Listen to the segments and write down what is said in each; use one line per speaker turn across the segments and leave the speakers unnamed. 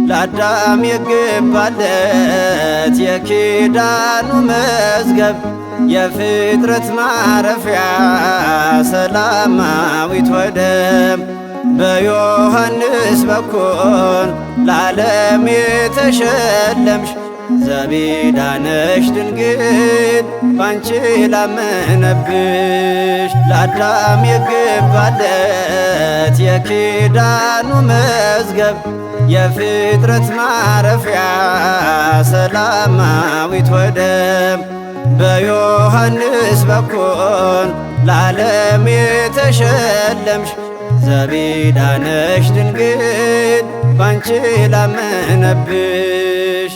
ለአዳም የገባለት የኪዳኑ መዝገብ የፍጥረት ማረፊያ ሰላማዊት ወደብ በዮሐንስ በኩል ለዓለም የተሸለምሽ ዘቢዳነሽ ድንግል ባንቺ ላመነብሽ ለአዳም የገባለት የኪዳኑ መዝገብ የፍጥረት ማረፊያ ሰላማዊት ወደብ በዮሐንስ በኩል ለዓለም የተሸለምሽ ዘቢዳነሽ ድንግል ባንቺ ላመነብሽ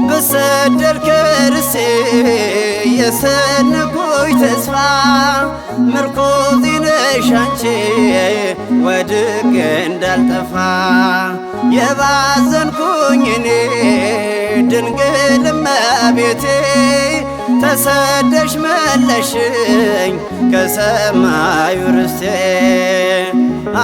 በሰደር ከርሴ የሰነኩኝ ተስፋ ምርኮዜ ነሽ አንቺ ወድቄ እንዳልጠፋ የባዘንኩኝ እኔ ድንግል እመቤቴ ተሰደሽ መለሽኝ ከሰማዩ ርስቴ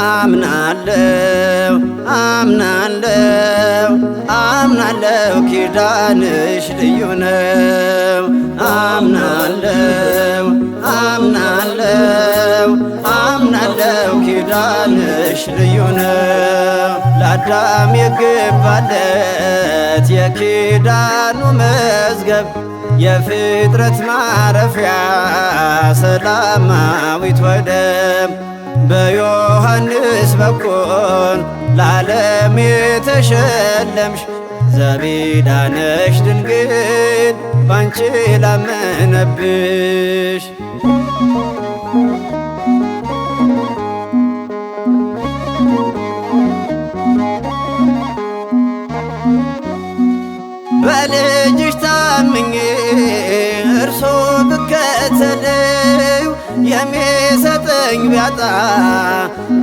አምናለው አምናለው አምናለው ኪዳንሽ ልዩ ነው አምናለው አምናለው አምናለው ኪዳንሽ ልዩ ነው ለአዳም የገባለት የኪዳኑ መዝገብ የፍጥረት ማረፊያ ሰላማዊት ወደብ በዮሐንስ በኩል ለዓለም የተሸለምሽ ዘቢዳነሽ ድንግል ባንቺ ላመነብሽ በልጅሽ ታምኜ እርሶ ብከተለው የሚሰጠኝ ቢያጣ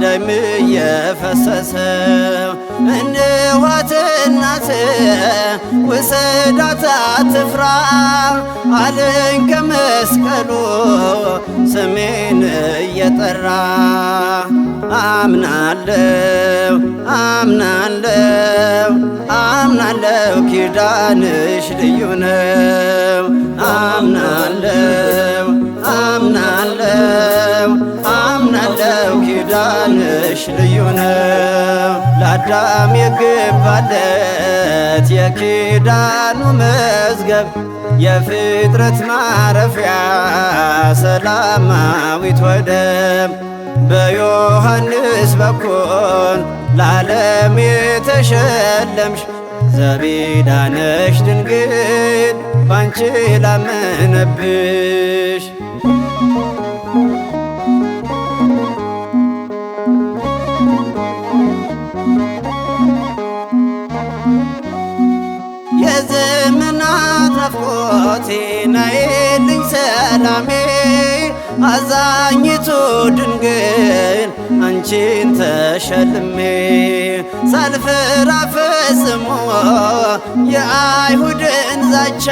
ደም የፈሰሰው እንኋት እናት ውሰዳት አትፍራ አለኝ ከመስቀሉ ስሜን እየጠራ አምናለው አምናለው አምናለው ኪዳንሽ ልዩ ነው አምናለው አምናለው አምናለው ኪዳንሽ ልዩ ነው ለአዳም የገባለት የኪዳኑ መዝገብ የፍጥረት ማረፊያ ሰላማዊት ወደብ በዮሐንስ በኩል ለዓለም የተሸለምሽ ዘቢዳነሽ ድንግል ባንቺ ላመነብሽ የዘመናት ናፍቆቴ ነይልኝ ሰላሜ አዛኝቱ ድንግል አንቺን ተሸልሜ ሳልፈራ ፈጽሞ የአይሁድን ዛቻ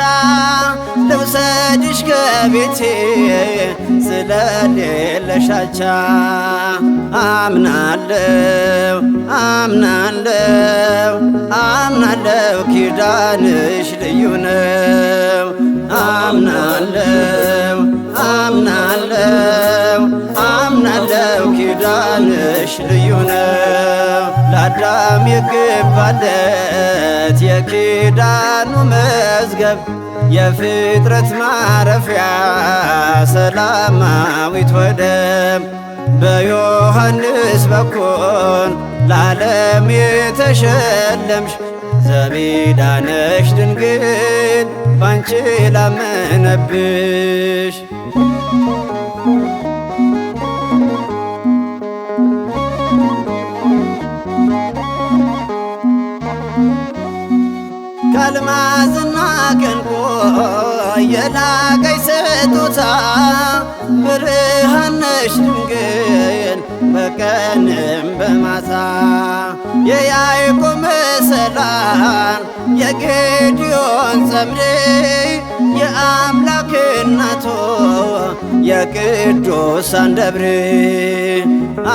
ልውሰድሽ ከቤቴ ስለሌለሽ አቻ አምናለው አምናለው አምናለው ኪዳንሽ ልዩ ነው አምናለው አምናለው አምናለው ኪዳንሽ ልዩ ነው ለአዳም የገባለት የኪዳኑ መዝገብ የፍጥረት ማረፊያ ሰላማዊት ወደብ በዮሐንስ በኩል ለዓለም የተሸለምሽ ዘቢዳነሽ ድንግል ባንቺ ላመነብሽ ከአልማዝና ከዕንቁ የላቀች ስጦታ ብርሃን ነሽ ድንግል በቀንም በማታ የያዕቆብ መሰላል የጌዴዎን ጸምሬ የአምላክ የቅዱሳን ደብር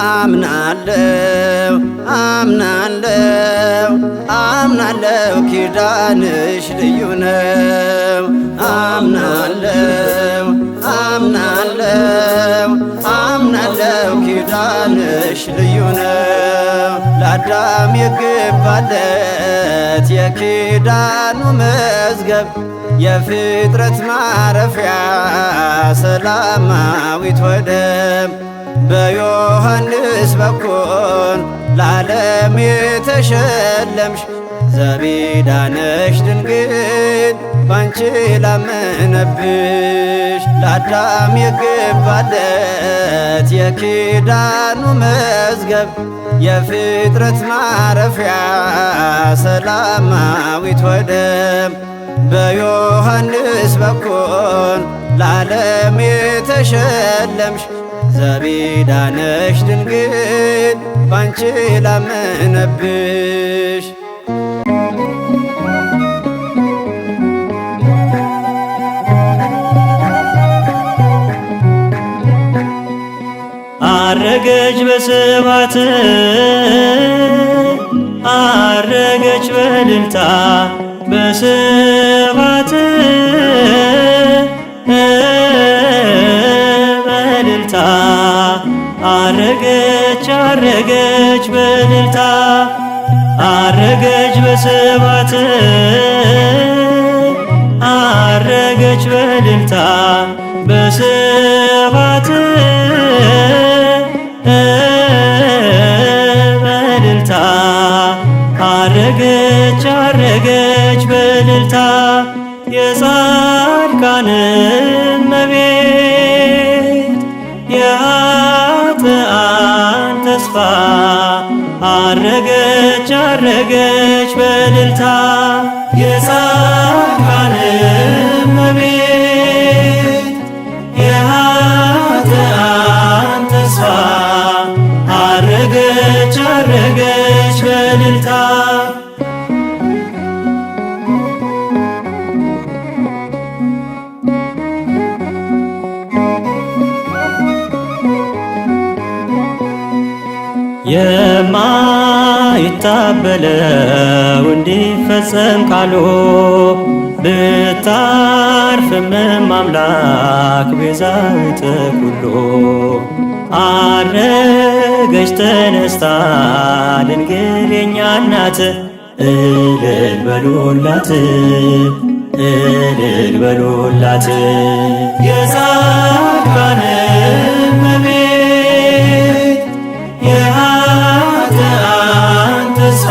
አምናለው አምናለው አምናለው ኪዳንሽ ልዩ ነው። አምናለው አምናለው አምናለው ኪዳንሽ ልዩ ነው። ለአዳም የገባለት የኪዳኑ መዝገብ የፍጥረት ማረፊያ ሰላማዊት ወደብ በዮሐንስ በኩል ለዓለም የተሸለምሽ ዘቢዳነሽ ድንግል ባንቺ ላመነብሽ። ለአዳም የገባለት የኪዳኑ መዝገብ የፍጥረት ማረፊያ ሰላማዊት ወደብ በዮሐንስ በኩል ለዓለም የተሸለምሽ ዘቢዳነሽ ድንግል ባንቺ ላመነብሽ።
አረገች በስብሐት አረገች በእልልታ በስብሐት በእልልታ አረገች አረገች በእልልታ አረገች በስብሐት አረገች በእልልታ በስብሐት በእልልታ አረገች አረገች በእልልታ የጻድቃን እመቤት የኃጥአን ተስፋ አረገች አረገች በእልልታ የጻድቃን እመቤት የኃጥአን ተስፋ አረገች አረገች በእልልታ የማይታበለው እንዲፈጸም ቃሉ ብታርፍም አምላክ ቤዛዊተ ኩሉ አረገች ተነስታ ድንግል የኛ እናት እልል በሉላት እልል በሉላት የጻድቃን እመቤት የኃጥአን ተስፋ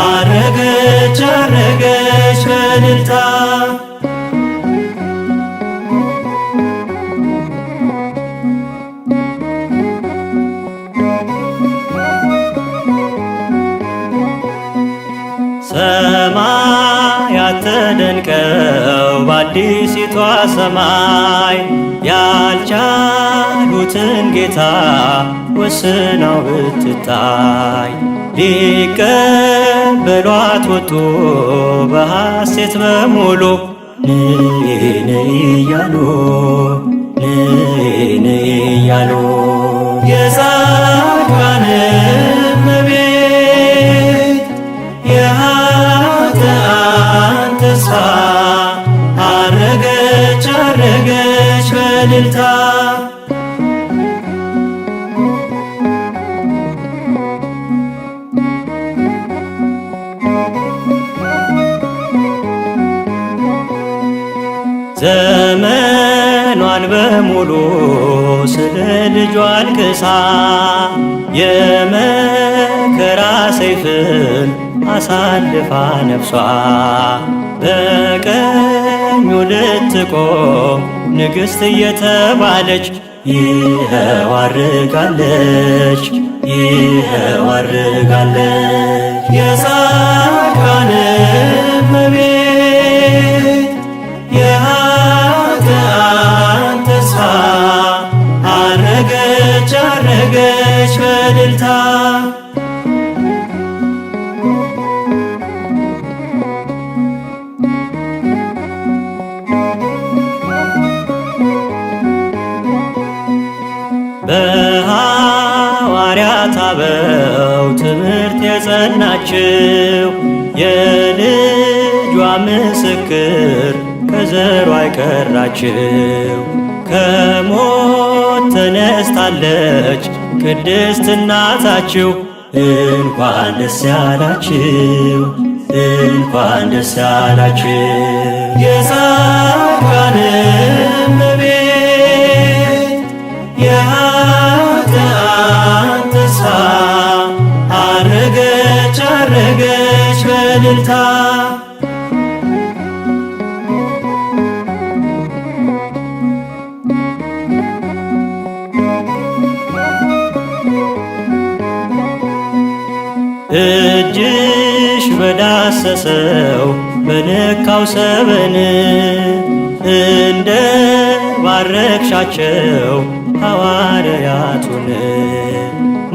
አረገች አረገች በእልልታ ሰማያት ተደንቀው በአዲሲቷ ሰማይ ያልቻሉትን ጌታ ወስናው ብትታይ ሊቀበሏት ወጡ በሐሴት በሙሉ ነይ ነይ እያሉ ነይ ነይ እያሉ የጻድቃን እመቤት የኃጥአን ተስፋ አረገች አረገች በእልልታ ዘመኗን በሙሉ ስለ ልጇ አልቅሳ የመከራ ሰይፍን አሳልፋ ነፍሷ በቀኙ ልትቆም ንግሥት እየተባለች ይኸው አርጋለች ይኸው አርጋለች የጻድቃን እመቤት የኃጥአን ተስፋ አረገች አረገች በእልልታ በነቢያት አበው ትምህርት የጸናችው የልጇ ምስክር ከዘሯ አይቀራችው። ከሞት ተነስታለች ቅድስት እናታችሁ፣ እንኳን ደስ ያላችሁ፣ እንኳን ደስ ያላችሁ። የጻድቃን እመቤት የኃጥአን ተስፋ አረገች አረገች በእልልታ። እጅሽ በዳሰሰው በነካው ሰበን እንደ ባረክሻቸው ሐዋርያቱን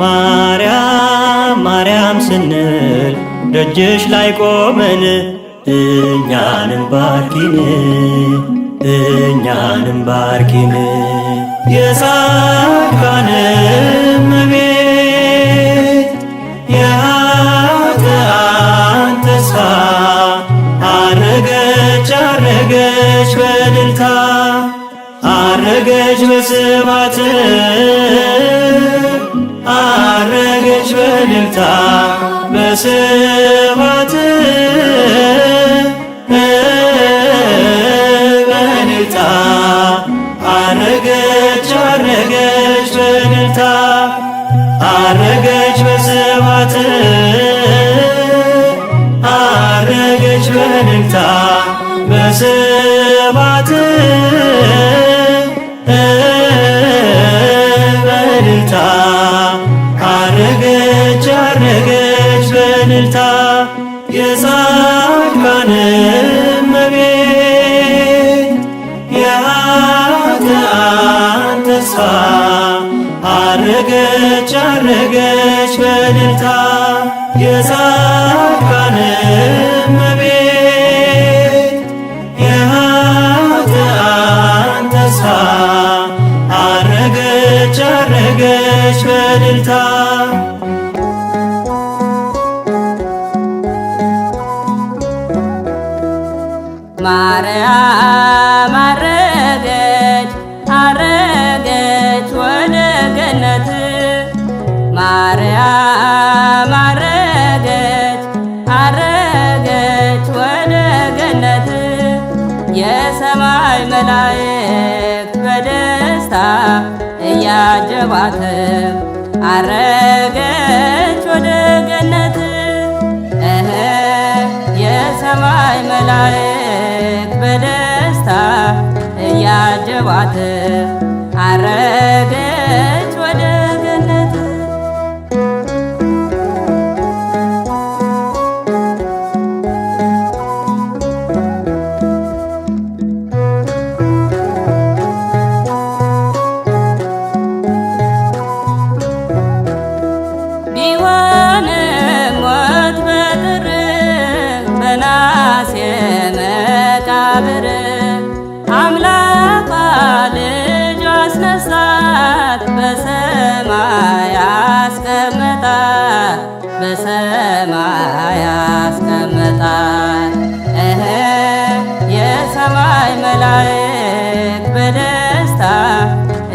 ማርያም ማርያም ስንል ደጅሽ ላይ ቆመን እኛንም ባርኪን እኛንም ባርኪን። የጻድቃን እመቤት የኃጥአን ተስፋ አረገች አረገች በእልልታ አረገች በስብሐት አረገች በእልልታ በስብሐት በእልልታ አረገች አረገች በእልልታ አረገች በስብሐት አረገች በእልልታ በስብሐት በእልልታ አረገች አረገች በእልልታ። የጻድቃን እመቤት የኃጥአን ተስፋ አረገች አረገች በእልልታ። የጻድቃን እመቤት የኃጥአን ተስፋ አረገች አረገች በእልልታ።
ማርያም አረገች አረገች ወደ ገነት ማርያም አረገች አረገች ወደ ገነት የሰማይ መላእክት በደስታ እያጀቧት አረገች ወደ ገነት የሰማይ መላእክት በደስታ እያጀቧት አረገች ወደ ገነት። ቢሆንም ሞት በጥር በናስ የመቃብር አምላኳ ልጇ አስነሳት በሰማይ አስቀመጣት በሰማይ አስቀመጣት። የሰማይ መላእክት በደስታ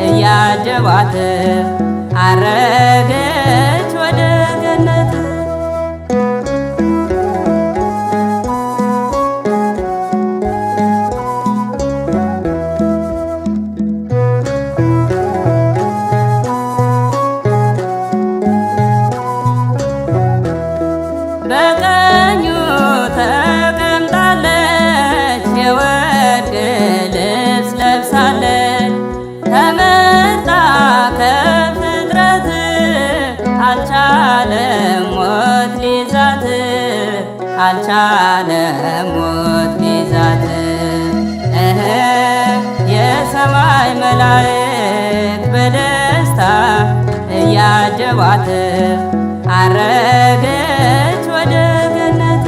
እያጀቧት አረገች ወደ ገነት። በቀኙ ተቀምጣለች የወርቅ ልብስ ለብሳለች ተመርጣ ከፍጥረት አልቻለም ሞት ሊይዛት አልቻለም ሞት ሊይዛት። የሰማይ መላእክት በደስታ እያጀቧት አረገች ወደ ገነት።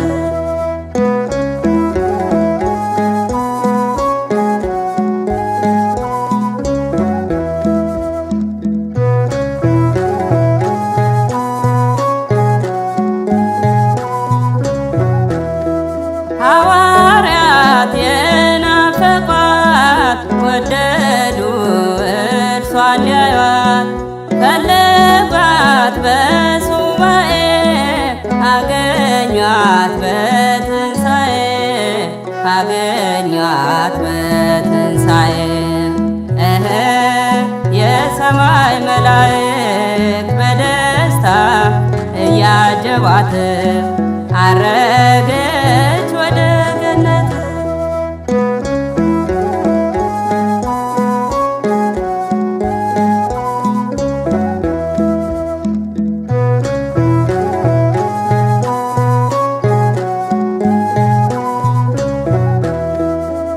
ወደዱ እርሷን ሊያዩአት ፈለጓት በሱባኤ አገኟት በትንሣኤ አገኟት በትንሣኤ የሰማይ መላእክት በደስታ እያጀቧት አረገች ወደ ገነት።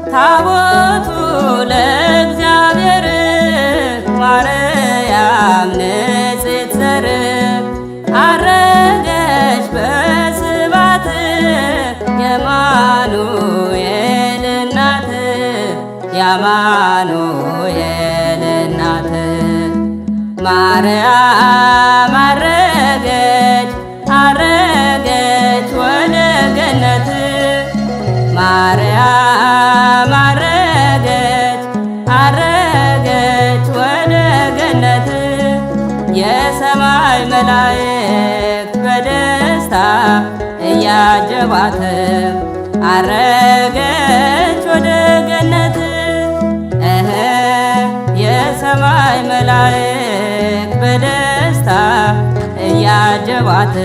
ታቦቱ ለእግዚአብሔር ማርያም ንጽሕት ዘር አረገች በስባት የአማኑኤል እናት የአማኑኤል እናት ማርያም አረገች አረገች ወደ ገነት ማርያም አረገች አረገች ወደ ገነት የሰማይ መላእክት በደስታ እያጀቧት አረገች ወደ ገነት የሰማይ መላእክት በደስታ እያጀቧት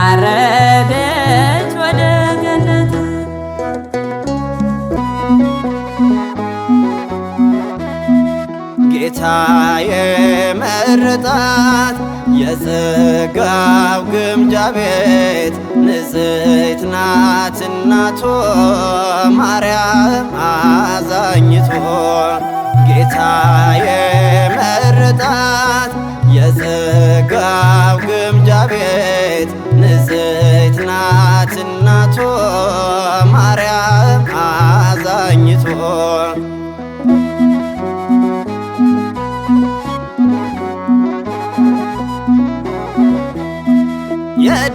አረገች ወደ ገነት።
ጌታ የመረጣት የጸጋው ግምጃ ቤት ንጽሕት ናት እናቱ ማርያም አዛኝቱ ጌታ የመረጣት የጸጋው ግምጃ ቤት ንጽሕት ናት እናቱ ማርያም አዛኝቱ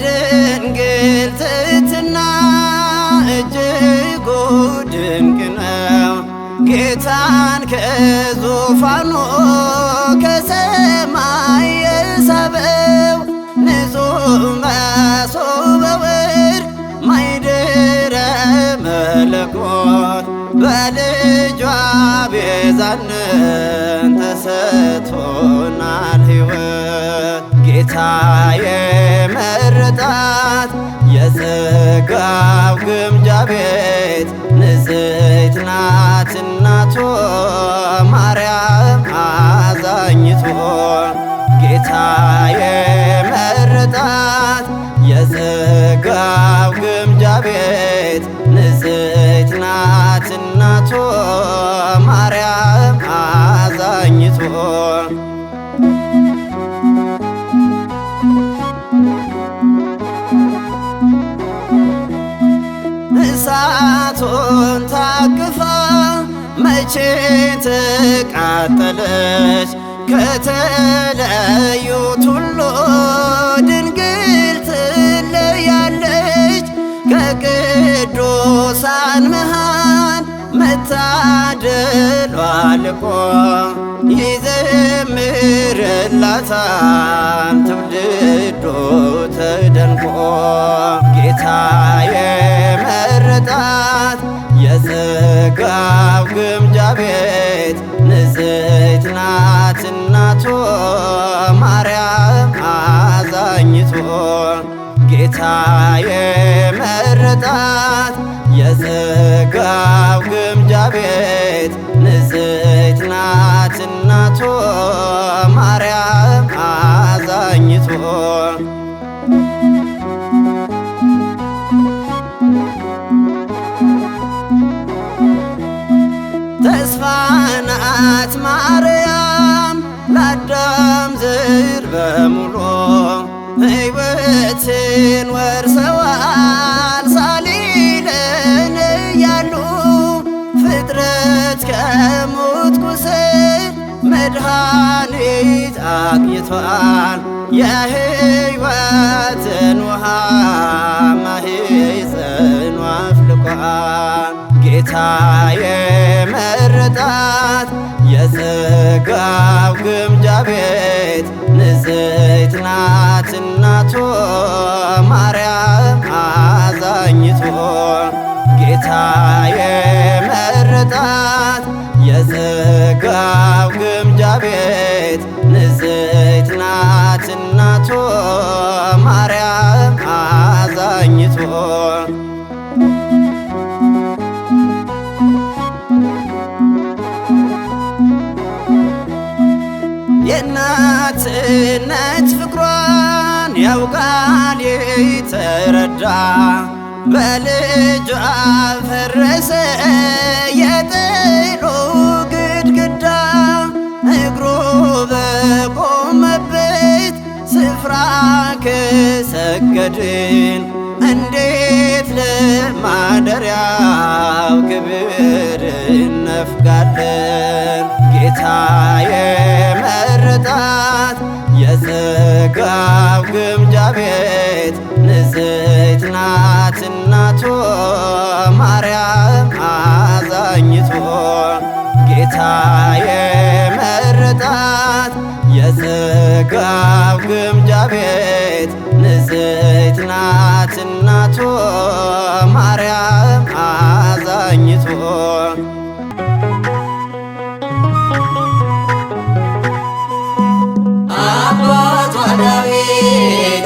የድንግል ትሕትና እጅጉ ድንቅ ነው። ጌታን ከዙፋኑ ከሰማይ የሳበው ንጹሕ መሶበ ወርቅ ማይደረ መለኮት በልጇ ቤዛነት ተሰጥቶናል ሕይወት ጌታ የመረጣት የጸጋው ግምጃ ቤት ንጽሕት ናት እናቱ ማርያም አዛኝቱ ጌታ የመረጣት የጸጋው ግምጃ ቤት ንጽሕት ናት እናቱ ማርያም አዛኝቱ እሳቱን ታቅፋ መቼ ተቃጠለች ከተለዩት ሁሉ ድንግል ትለያለች ከቅዱሳን መሃል መታደሏ ልቆ ይዘምርላታል ትውልዱ ተደንቆ ጌታ የመረጣት የጸጋው ግምጃ ቤት ንጽሕት ናት እናቱ ማርያም አዛኝቱ ጌታ የመረጣት የጸጋው ግምጃ ቤት ንጽሕት ናት እናቱ ማርያም አዛኝቱ ተስፋ ናት ማርያም ለአዳም ዘር በሙሉ ሕይወትን ወርሰዋል ሳሊለን እያሉ ፍጥረት ከሞት ቁስል መድኃኒት አግኝቷል የሕይወትን ውሃ ማኅፀኗ አፍልቋል ጌታ የመረጣት የጸጋው ግምጃ ቤት ንጽሕት ናት እናቱ ማርያም አዛኝቱ። የእናትነት ፍቅሯን ያውቃል የተረዳ በልጇ ፈረሰ የጥሉ ግድግዳ። እግሩ በቆመበት ስፍራ ከሰገድን እንዴት ለማደሪያው ክብር እነፍጋለን። ጌታ የመረጣት የጸጋው ግምጃ ቤት ንጽሕት ናት እናቱ ማርያም አዛኝቱ። ጌታ የመረጣት የጸጋው ግምጃ ቤት ንጽሕት ናት እናቱ ማርያም አዛኝቱ።
አባቷ ዳዊት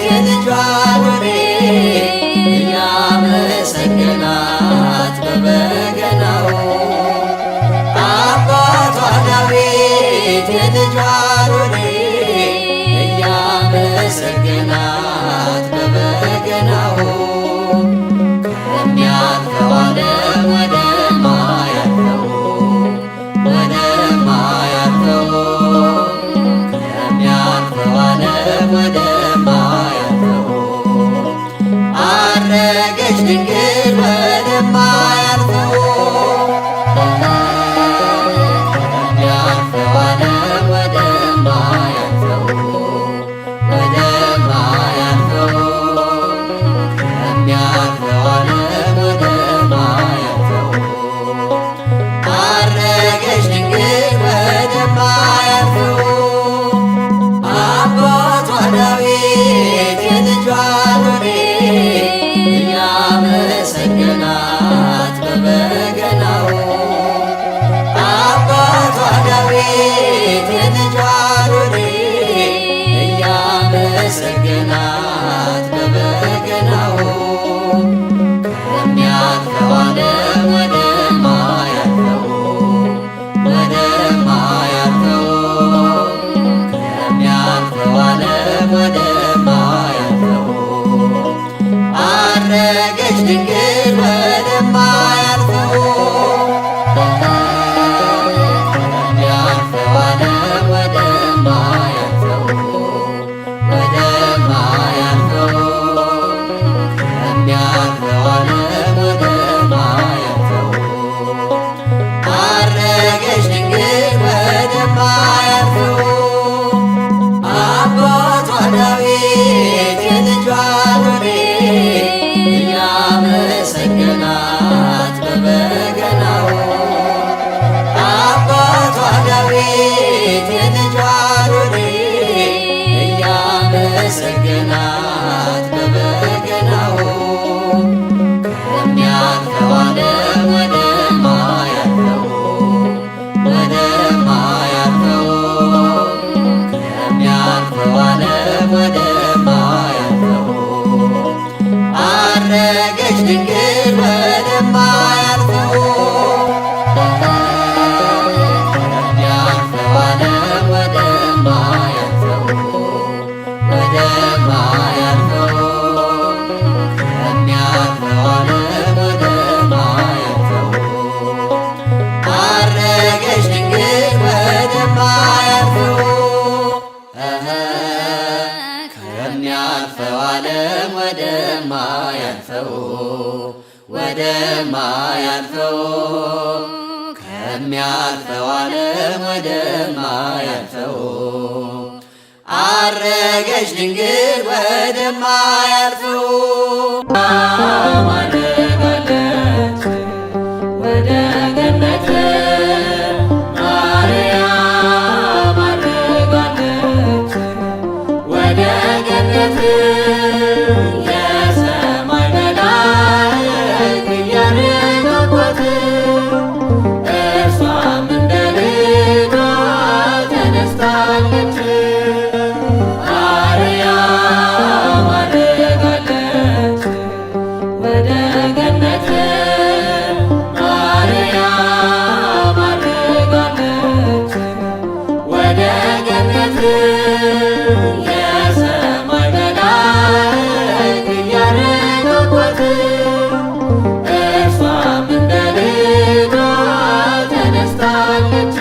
የልጇን ወሬ እያመሰገናት በበገናው። አባቷ ዳዊት የልጇን ወሬ እያመሰገናት በበገናው። ከሚያልፈው ዓለም ወደማያልፈው ወደማያልፈው ወደማያልፈው አረገች ድንግል ወደማያልፈው ከሚያልፈው ዓለም ወደማያልፈው ወደማያልፈው ከሚያልፈው ዓለም ወደማያልፈው አረገች ድንግል ወደማያልፈው። አባቷ ዳዊት የልጇን ወሬ እያመሰገናት በበገናው። አባቷ ዳዊት የልጇን ወሬ እያመሰገናት በበገናው። ከሚያልፈው ዓለም ወደማያልፈው ወደማያልፈው ከሚያልፈው ዓለም ወደማያልፈው አረገች ድንግል ወደማያልፈው ከሚያልፈው ዓለም ወደማያልፈው ወደማያልፈው ከሚያልፈው ዓለም ወደማያልፈው አረገች ድንግል ወደማያልፈው። አባቷ ዳዊት የልጇን ወሬ እያመሰገናት በበገናው። አባቷ ዳዊት የልጇን ወሬ እያመሰገናት በበገናው። ከሚያልፈው ዓለም ወደማያልፈው ወደማያልፈው ከሚያልፈው ዓለም ወደማያልፈው አረገች ድንግል ወደማያልፈው ከሚያልፈው ዓለም ወደማያልፈው ወደማያልፈው ከሚያልፈው ዓለም ወደማያልፈው አረገች ድንግል ወደማያልፈው ከሚያልፈው ዓለም ወደማያልፈው ወደማያልፈው ከሚያልፈው ዓለም ወደማያልፈው አረገች ድንግል ወደማያልፈው። አረጋለች ወደ ገነት ማርያም አረጋለች ወደ ገነት የሰማይ መላእክት እያረጋጓት እርሷም እንደ አርጋለች።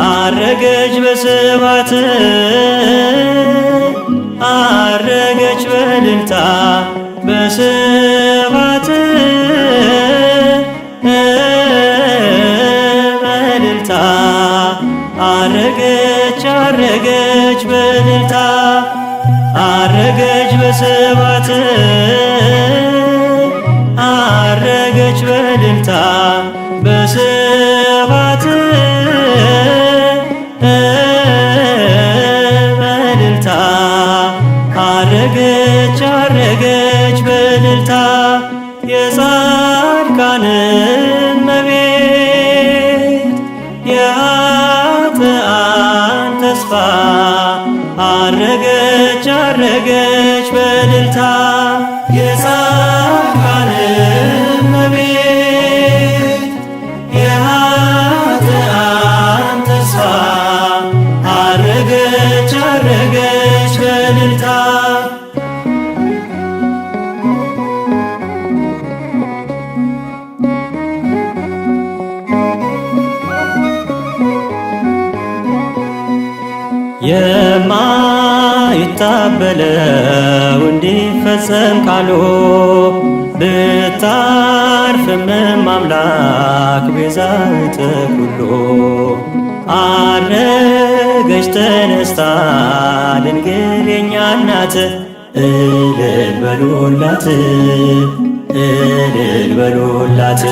አረገች በስባት አረገች በእልልታ በስባት በእልልታ አረገች አረገች በእልልታ አረገች በስባት አረገች በእልልታ በስባት በእልልታ አረገች አረገች በእልልታ የጻድቃን እመቤት የኃጥአን ተስፋ አረገች አረገች በእልልታ የጻድቃን እመቤት የኃጥአን ተስፋ አረገች አረገች በእልልታ የማይታበለው እንዲፈጸም ቃሉ ብታርፍም አምላክ ቤዛዊተ ኩሉ አረገች ተነስታ ድንግል የኛ እናት እልል በሉላት እልል በሉላት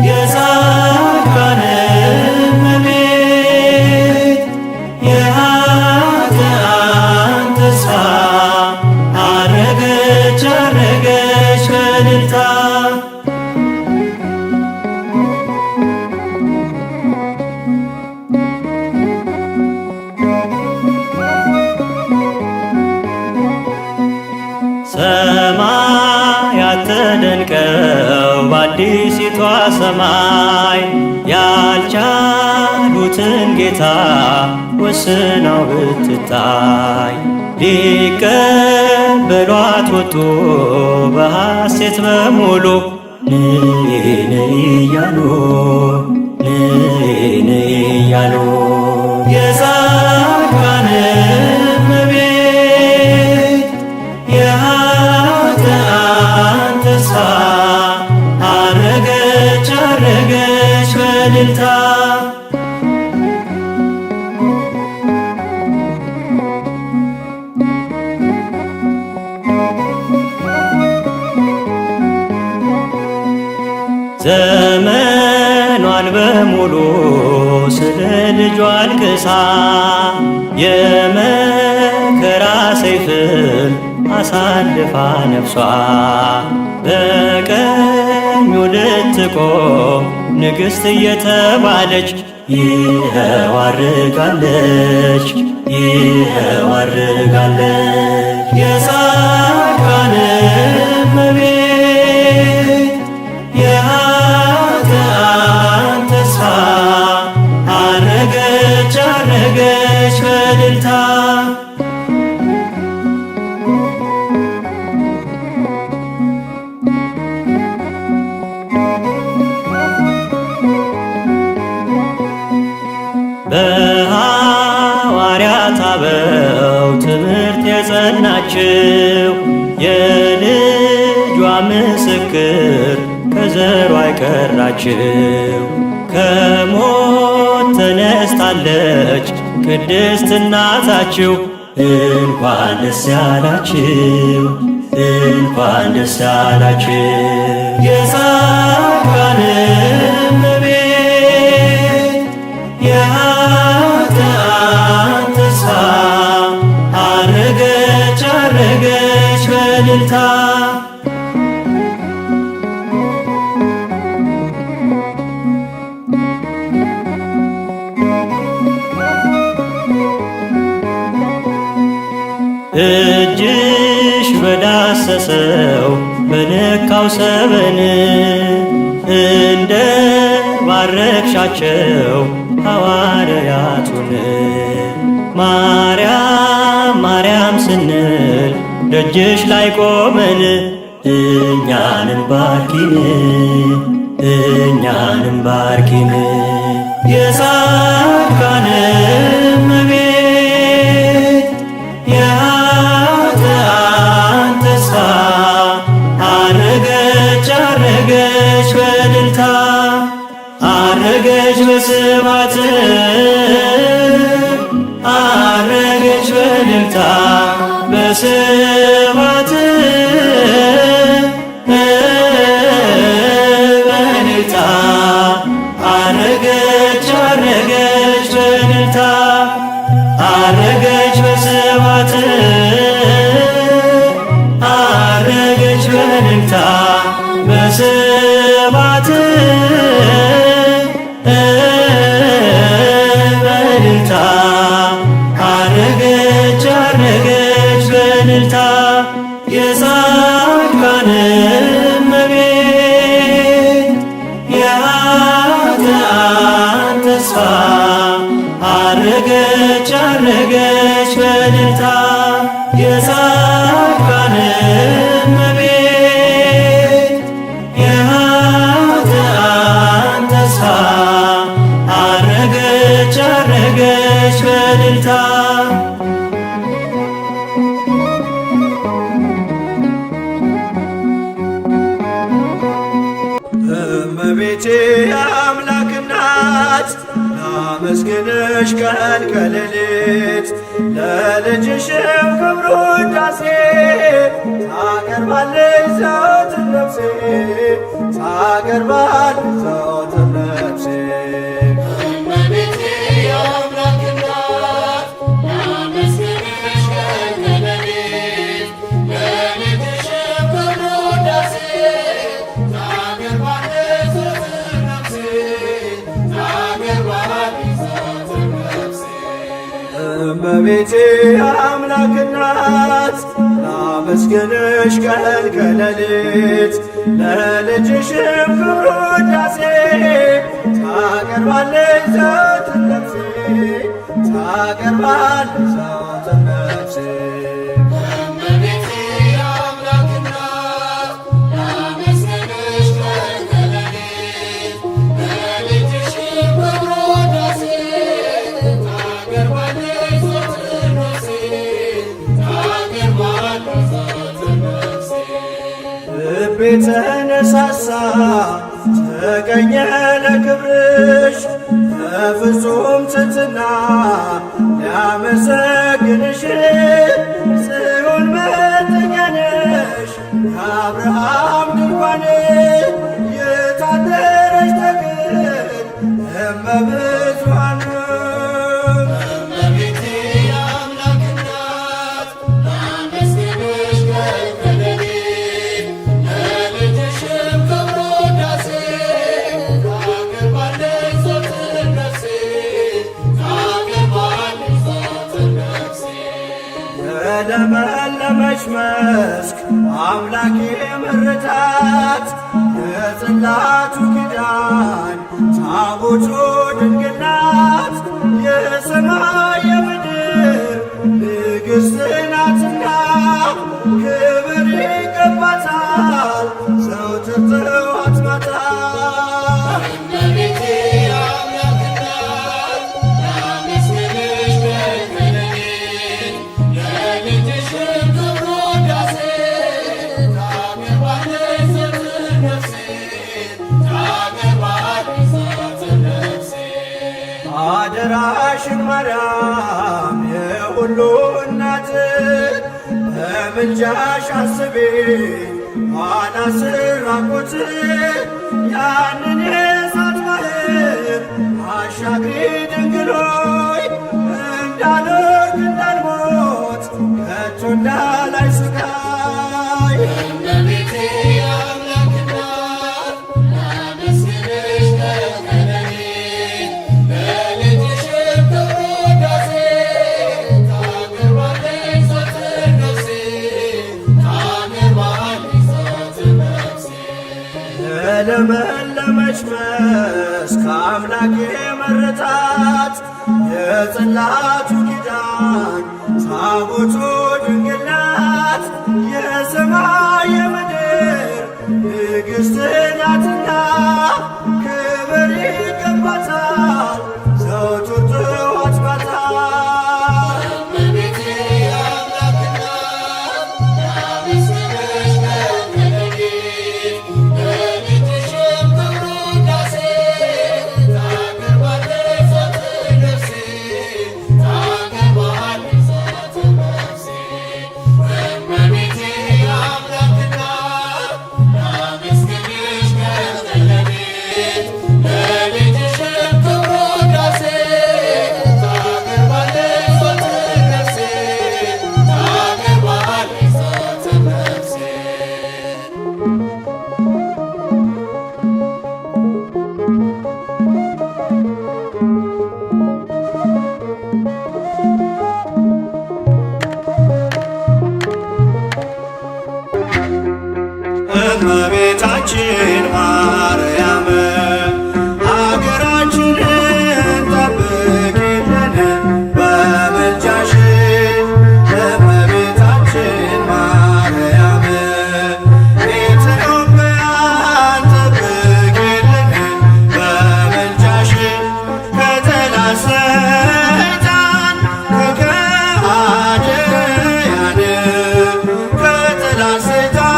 የጻድቃን እመቤት የኃጥአን ተስፋ አረገች አረገች በእልልታ ሰማያት ተደንቀው በአዲሲቷ ሰማይ ያልቻሉትን ጌታ ወስናው ብትታይ ሊቀበሏት ወጡ በሐሴት በሙሉ ነይ ነይ እያሉ ነይ ነይ እያሉ የጻድቃን እመቤት የኃጥአን ተስፋ አረገች አረገች በእልልታ ዘመኗን በሙሉ ስለ ልጇ አልቅሳ የመከራ ሰይፍን አሳልፋ ነፍሷ በቀኙ ልትቆም ንግሥት እየተባለች ይኸው አርጋለች ይኸው አርጋለች የጻድቃን እመቤት የኃጥአን ተስፋ አረገች አረገች በእልልታ በሐዋርያት አበው ትምህርት የጸናችው የልጇ ምስክር ከዘሯ አይቀራችው ከሞት ተነስታለች ቅድስት እናታችሁ እንኳን ደስ ያላችሁ እንኳን ደስ ያላችሁ የጻድቃን እመቤት የኃጥአን ተስፋ አረገች አረገች በእልልታ እጅሽ በዳሰሰው በነካው ሰበን እንደ ባረክሻቸው ሐዋርያቱን ማርያም ማርያም ስንል ደጅሽ ላይ ቆመን እኛንም ባርኪን እኛንም ባርኪን የጻድቃን እመቤት የኃጥአን ተስፋ አረገች አረገች በእልልታ አረገች በስብሐት አረገች በእልልታ በስብሐት በእልልታ አረገች አረገች በእልልታ አረገች በስብሐት አረገች በእልልታ በስብሐት በእልልታ አረገች አረገች በእልልታ የጻድቃን እመቤት የኃጥአን ተስፋ አረገች አረገች በእልልታ የጻድቃን እመቤት የኃጥአን ተስፋ አረገች አረገች በእልልታ
እመቤቴ የአምላክ እናት ላመስግንሽ ቀን ከሌሊት ለልጅሽም ክብር ውዳሴ ታቀርባለች ዘወትር ነፍሴ ታቀርባለች ዘወትር ነፍሴ
እመቤቴ የአምላክ እናት ላመስግንሽ ቀን ከሌሊት ለልጅሽም ክብር ውዳሴ ታቀርባለች ዘወትር ነፍሴ ታቀርባለች ዘወትር ነፍሴ
እመቤቴ የአምላክ እናት ላመስግንሽ ቀን ከሌሊት ለልጅሽም ክብር ውዳሴ ታቀርባለች ዘወትር ነፍሴ ታቀርባለች ዘወትር ነፍሴ
እመቤቴ የአምላክ እናት ላመስግንሽ ቀን ከሌሊት ለልጅሽም ክብር ውዳሴ ታቀርባለች ዘወትር ነፍሴ ታቀርባለች ዘወትር ነፍሴ
ልቤ ተነሳሳ ተቀኘ ለክብርሽ በፍጹም ትሕትና ሊያመሰግንሽ ጽዮን መጠጊያ ነሽ የአብርሃም ድንኳን የታደረች ተክል እመብዙኃን
እመቤቴ የአምላክ እናት ላመስግንሽ ቀን ከሌሊት ለልጅሽም ክብር ውዳሴ ታቀርባለች ዘወትር ነፍሴ ታቀርባለች ዘወትር ነፍሴ
የለመለመች መስክ አምላኬ ምርታት የጽላቱ ኪዳን ታቦቱ ድንግል ናት የሰማይ የምድር ንግሥት ናትና ክብር ይገባታል ዘወትር ጥዋት ማታ
እመቤቴ የአምላክ እናት ላመስግንሽ ቀን ከሌሊት ለልጅሽም ክብር ውዳሴ ታቀርባለች ዘወትር ነፍሴ ታቀርባለች ዘወትር ነፍሴ
አደራሽን ማርያም የሁሉ እናት በምልጃሽ አስቤ ኋላ ስራቆት ያንን የእሳት ባህር አሻግሪ ድንግል ሆይ እንዳልወድቅ እንዳልሞት ከቶ እንዳላይ ስቃይ
እመቤቴ የአምላክ እናት ላመስግንሽ ቀን ከሌሊት ለልጅሽም ክብር ውዳሴ ታቀርባለች ዘወትር
መንፈስ ከአምላክ የመረጣት የጽላቱ ኪዳን ታቦቱ ድንግል ናት። የሰማይ የምድር ንግሥት ናትና ክብር ይገባታል ዘወትር ጥዋት ማታ።
እመቤቴ የአምላክ እናት ላመስግንሽ በሌሊት ለልጅሽም ክብር ውዳሴ ታቀርባለች ዘወትር ነፍሴ ታቀርባለች ዘወትር ነፍሴ። እመቤቴ የአምላክ እናት ላመስግንሽ በሌሊት ለልጅሽም ክብር ውዳሴ ታቀርባለች ዘወትር ነፍሴ ታቀርባለች ዘወትር ነፍሴ።
እመቤታችን ማርያም አገራችንን ጠብቂልን በምልጃሽ። እመቤታችን ማርያም ኢትዮጵያን ጠብቂልን በምልጃሽ። ከጠላት ሰይጣን ከከሃዲያን ከጠላት ሰይጣን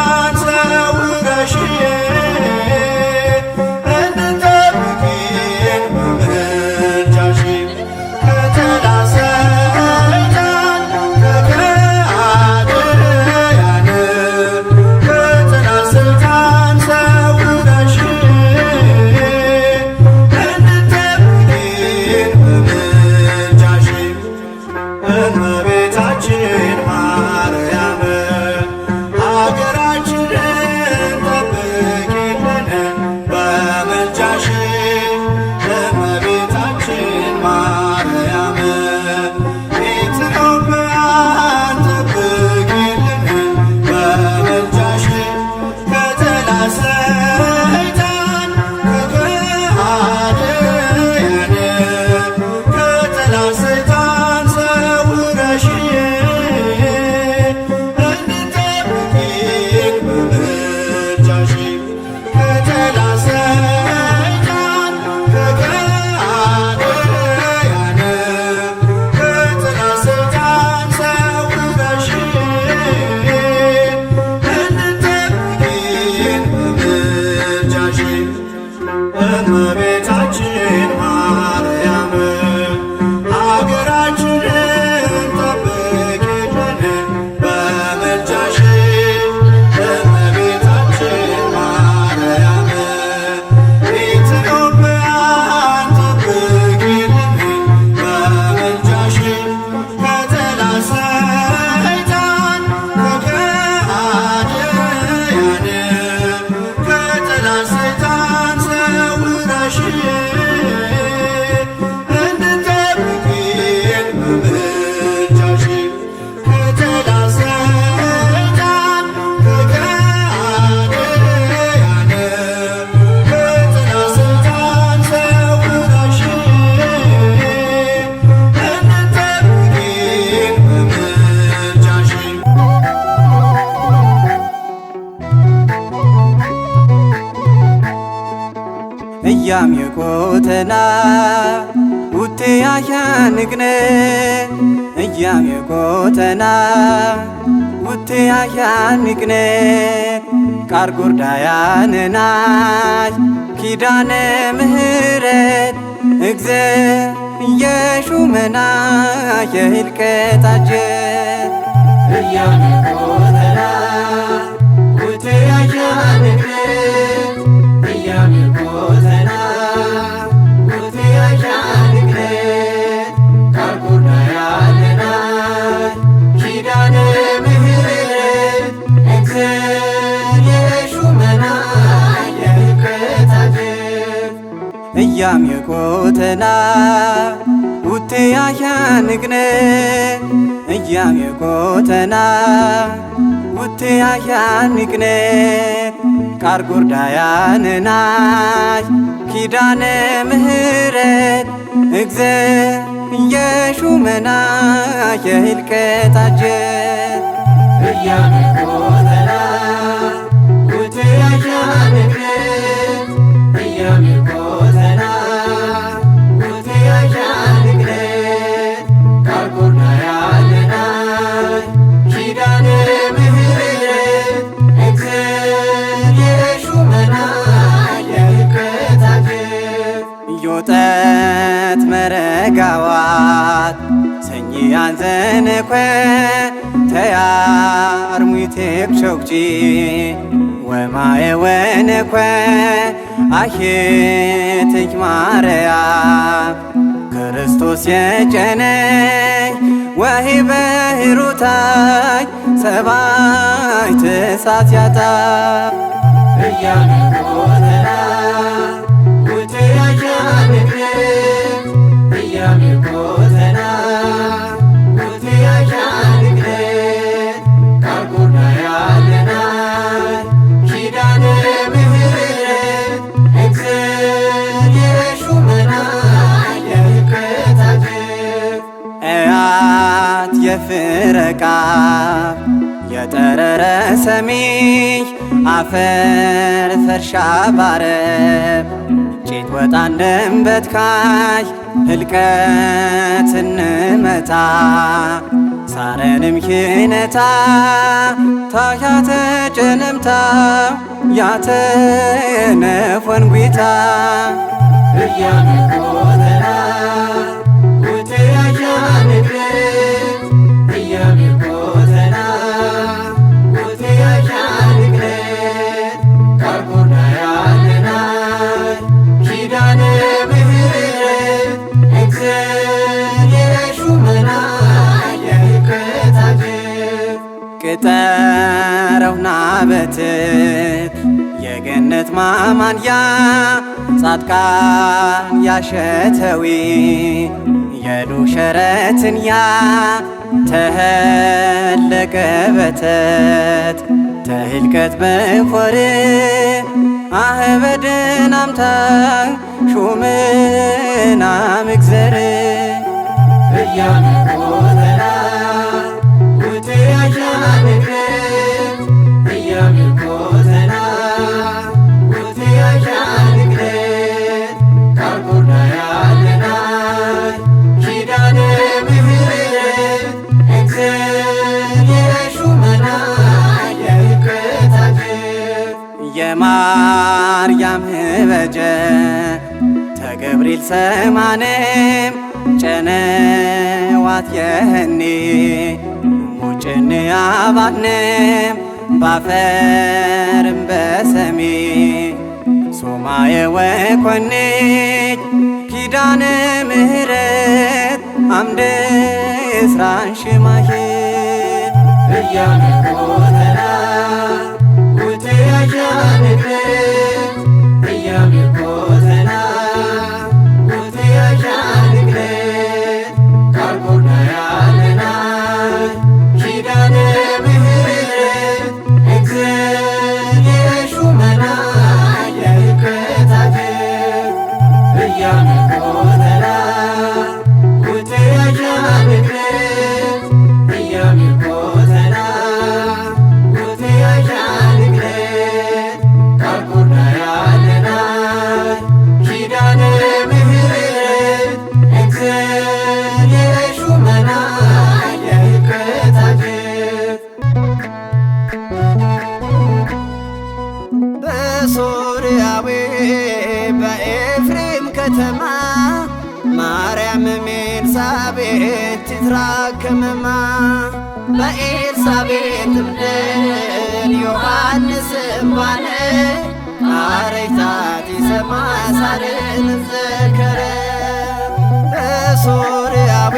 ሰውረሽ እንድትጠብቂን በምልጃሽ። ከጠላት ሰይጣን ከከሃዲያን ከጠላት ሰይጣን ሰውረሽ እንድትጠብቂን በምልጃሽ። እመቤታችን ማርያም አገራችንን ጠብቂልን በምልጃሽ። እመቤታችን ማርያም ኢትዮጵያን ጠብቂልን በምልጃሽ። ከጠላት ሰይጣን ከከሃዲያን ከጠላት ሰይጣን ሰውረሽ እንድትጠብቂን በምልጃሽ። ከጠላት ሰይጣን ከከሃዲያን ከጠላት ሰይጣን ሰውረሽ እንድትጠብቂን በምልጃሽ። እመቤታችን ማርያም አገራችንን ጠብቂልን በምልጃሽ። እመቤታችን ማርያም ኢትዮጵያን ጠብቂልን በምልጃሽ። ከጠላት ሰይጣን ከከሃዲያን ከጠላት ሰይጣን ሰውረሽ እንድትጠብቂን በምልጃሽ። ከጠላት ሰይጣን ከከሃዲያን ከጠላት ሰይጣን ሰውረሽ እንድትጠብቂን በምልጃሽ።
እያምየቆተና ውቴ አያንግነ እያምየቆተና ውቴ አያንግነ ቃርጎርዳያንናች ኪዳነ ምህረት እግዘ የሹመና የህልቀታጀት እያምየቆተና ውቴ አያንግነ እያምየቆተና ውቴ አያንግነ ቃርጎርዳያንናች ኪዳነ ምህረት እግዘ የሹመና የህልቀታጀት እያምየቆተና ውቴ አያንግነ እያምየቆተና ውቴ አያንግነ ቃር ጉርዳያንናይ ኪዳነ ምሕረት እግዘ የሹመና የህልቀታጀት እያሚቆተና ውትያሻ ንግረት እያሚቆተና ውትያሻ ንግረት ቃር ጉርዳያንናይ ኪዳነ ምሕረት እግዘ የሹመና የህልቀታጀት ዮጠት መረጋዋት ሰኚያን ዘነኮ ተያርሙቴክ ሾክጂ ወማየ ወነኮ አሄትች ማርያም ክርስቶስ የጨነይ ወሂ በሂሩታይ ሰባይ ትሳትያታ እያሚቆተና ውትያሻ ንግረት እያሚቆተና ውትያሻ ንግረት ቃር ጉርዳያንናይ ኪዳነ ምሕረት እግዘ የሹመና የህልቀታጀት እያት የፍረቃ የጠረረ ሰሚኝ አፈር ፈርሻ ባረብ ጭት ወጣ እንደንበትካይ ህልቀት እንመታ ሳረንም ኪነታ ታያተ ጨነምታ ያተነፎን ጒታ እያሚቆተና ውትያሻ ንግረት እያሚቆተና ውትያሻ ንግረት ቃር ጉርዳያንናይ ኪዳነ ምሕረት እግዘ የሹመና የህልቀታጀት ቅጠረውና በትት የገነት ማማንያ ጻድቃን ያሸተዊ የሉ ሸረትንያ ተህለቀ በተት ተህልቀት በኮር አህበድን አምታ ሹምና ምግዘር እያሚቆተና ውትያሻ ንግረት እያሚቆተና ውትያሻ ንግረት ቃር ጉርዳያንናይ ኪዳነ ምሕረት እግዘ የሹመና የህልቀታጀት የማርያም ህበጀ ተገብሪል ሰማንም ጨነዋት የህኒ ሙጭን አባንም ባፈርም በሰሚ ሶማየ ወኮንች ኪዳነ ምሕረት አምደ እስራን ሽማሄት እያሚቆተና ውትያሻ ንግረት እያሚቆተና ውትያሻ ንግረት ቃር ጉርዳያንናይ ኪዳነ ምሕረት እግዘ የሹመና የህልቀታጀት እያሚቆተና ውትያሻ ንግረት እያሚቆተና ውትያሻ ንግረት ቃር ጉርዳያንናይ ኪዳነ ምሕረት እግዘ የሹመና የህልቀታጀት በሶርያዊ በኤፍሬም ከተማ ማርያም ኤልሳቤጥ ትትራከመማ በኤልሳቤጥ እምድር ዮሐንስም ባነ አረይታት ይሰማ ሳርን ዘከረ በሶርያዊ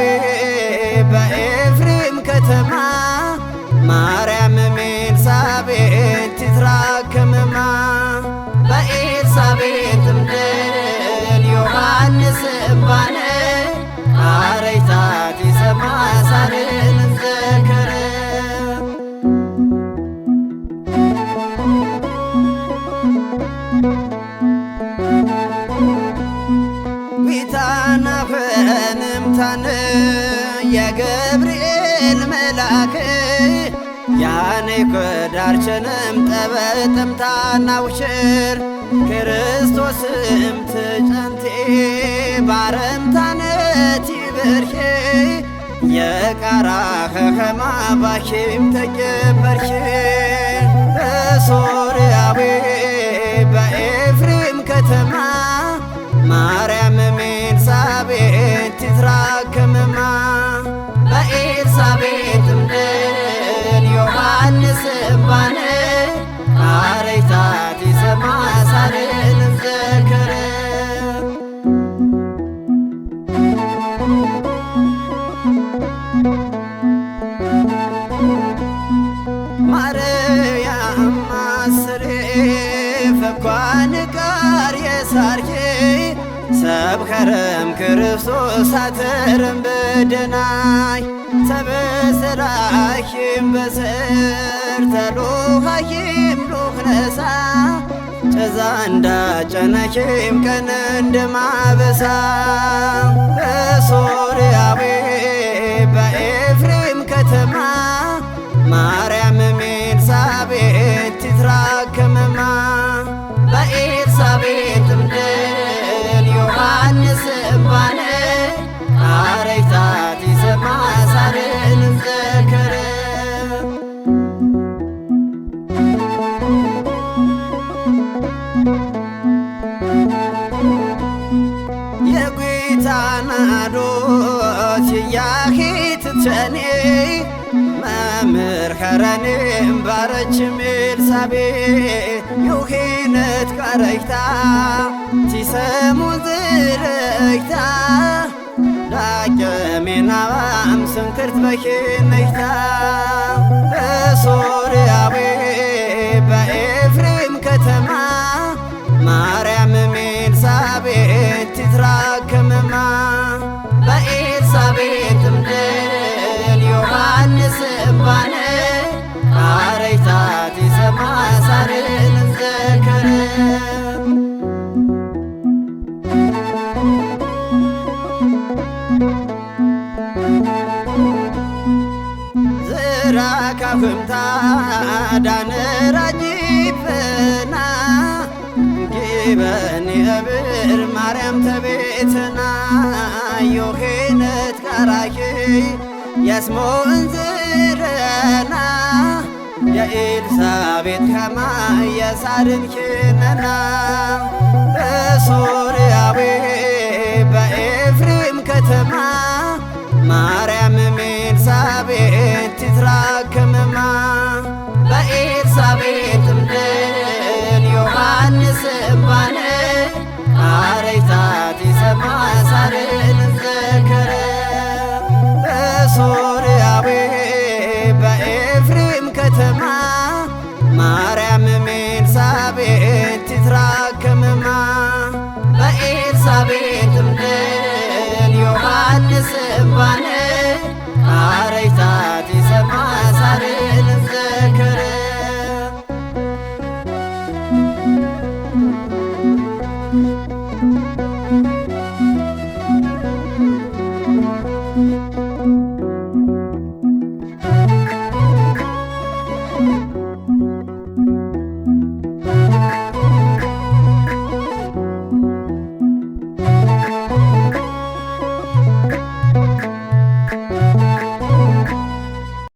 በኤፍሬም ከተማ ማርያም ኤልሳቤጥ ትትራከመማ በኤልሳቤጥ እምድር ዮሐንስም ባነ አረይታት ይሰማ ሳርን ዘከረ አነ ኮዳርቸንም ጠበጥምታና ውሽር ክርስቶስም ትጨንቲ ባረምታነት ይበርሼ የቃራ ኸኸማ ባሽም ተገበርሼ በሶርያዊ በኤፍሬም ከተማ ማርያም ኤልሳቤጥ ትትራከምማ በኤልሳቤጥ እምድር ዮሐንስ ባነ አረይታት ይሰማ ሳርንም ዘከረ ማርያም ማስሬ ፈኳን ጋር የሳርኬ ሰብከረም ክርስቶስ አተረም በደናይ ተበሰራኪም በስር ተሎሃኪም ሉኽነሳ ጨዛ እንዳጨነኪም ቀን እንደማበሳ በሶርያዊ በኤፍሬም ከተማ ማርያም ኤልሳቤጥ ትትራከምማ በኤልሳቤጥ እምድር ዮሐንስ ባነ አረይታት ይሰማ ሳርንም ዘከረ የጌታን አዶት ያኺት ትቸኔ መምህር ከረኔም ባረችም ኤልሳቤጥ ዮሄነት ቀረይታ ሲሰሙ ዝረይታ ዳቀሜናባም ስንክርት በኪነይታ በሶርያዊ በኤፍሬም ከተማ ማርያም ኤልሳቤጥ ትትራከምማ በኤልሳቤጥ እምድር ዮሐንስ ባነ አረይታት ይሰማ ሳርንም ዘከረ ዝራካፍምታ ዳነራጂፍና ጊበኒ እብር ማርያም ተቤትና ዮሄነት ቀራኪ የስሞ እንዝረና የኤልሳቤጥ ከማ የሳርን ኪነና በሶርያዊ በኤፍሬም ከተማ ማርያም ኤልሳቤጥ ትትራከምማ በኤልሳቤጥ እምድር ዮሐንስ ባነ አረይታት ይሰማ ሳርንም ዘከረ በሶርያዊ በኤፍሬም ከተማ ማርያም ኤልሳቤጥ ትትራከምማ በኤልሳቤጥ እምድር ዮሐንስ ባነ